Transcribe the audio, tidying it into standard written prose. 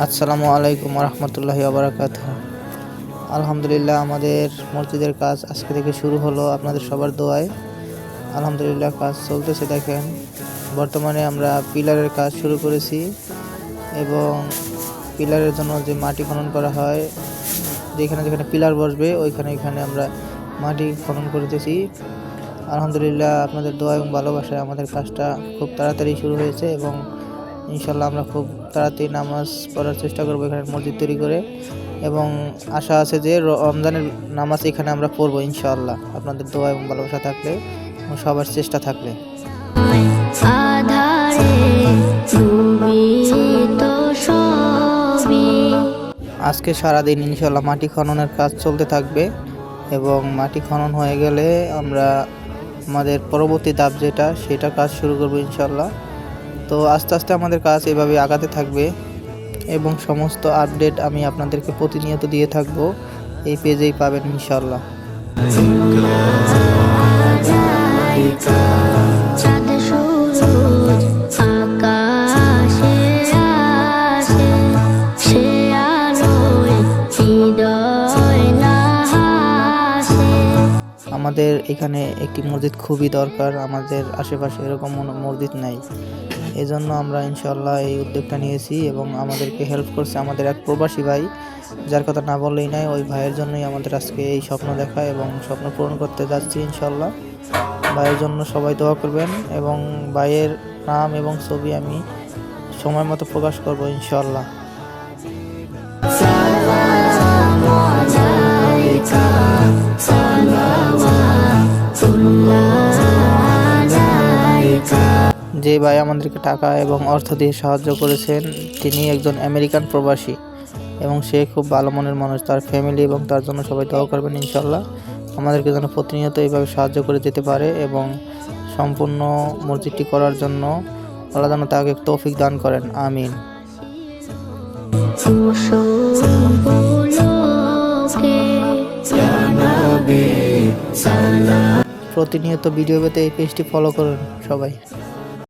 আসসালামু আলাইকুম রহমতুল্লাহি ওয়া আলহামদুলিল্লাহ, আমাদের মসজিদের কাজ আজকে থেকে শুরু হলো আপনাদের সবার দোয়ায়। আলহামদুলিল্লাহ, কাজ চলতেছে। দেখেন, বর্তমানে আমরা পিলারের কাজ শুরু করেছি এবং পিলারের জন্য যে মাটি খনন করা হয়, যেখানে যেখানে পিলার বসবে ওইখানে আমরা মাটি খনন করতেছি। আলহামদুলিল্লাহ, আপনাদের দোয়া এবং ভালোবাসায় আমাদের কাজটা খুব তাড়াতাড়ি শুরু হয়েছে এবং ইনশাল্লাহ আমরা খুব তাড়াতাড়ি নামাজ পড়ার চেষ্টা করবো এখানে মসজিদ তৈরি করে, এবং আশা আছে যে রমজানের নামাজ এখানে আমরা পড়বো ইনশাআল্লাহ, আপনাদের দোয়া এবং ভালোবাসা থাকলে এবং সবার চেষ্টা থাকলে। আজকে সারাদিন ইনশাল্লাহ মাটি খননের কাজ চলতে থাকবে এবং মাটি খনন হয়ে গেলে আমরা আমাদের পরবর্তী ধাপ সেটা কাজ শুরু করবো ইনশাল্লাহ। তো আস্তে আস্তে আমাদের কাজ এভাবে আগাতে থাকবে এবং সমস্ত আপডেট আমি আপনাদেরকে প্রতিনিয়ত দিয়ে থাকব, এই পেজেই পাবেন ইনশাল্লাহ। আমাদের এখানে একটি মসজিদ খুবই দরকার, আমাদের আশেপাশে এরকম মসজিদ নাই, এই জন্য আমরা ইনশাল্লাহ এই উদ্যোগটা নিয়েছি এবং আমাদেরকে হেল্প করছে আমাদের এক প্রবাসী ভাই, যার কথা না বললেই নাই। ওই ভাইয়ের জন্যই আমাদের আজকে এই স্বপ্ন দেখা এবং স্বপ্ন পূরণ করতে যাচ্ছি ইনশাল্লাহ। ভাইয়ের জন্য সবাই দোয়া করবেন এবং ভাইয়ের নাম এবং ছবি আমি সময় মতো প্রকাশ করব ইনশাল্লাহ। যে ভাই আমাদেরকে টাকা এবং অর্থ দিয়ে সাহায্য করেছেন, তিনি একজন আমেরিকান প্রবাসী এবং সে খুব ভালো মনের মানুষ। তার ফ্যামিলি এবং তার জন্য সবাই দোয়া করবেন ইনশাল্লাহ, আমাদেরকে যেন প্রতিনিয়ত এইভাবে সাহায্য করে যেতে পারে এবং সম্পূর্ণ মসজিদটি করার জন্য আল্লাহ যেন তাকে তৌফিক দান করেন, আমিন। প্রতিনিয়ত ভিডিও পেতে এই পেজটি ফলো করুন সবাই।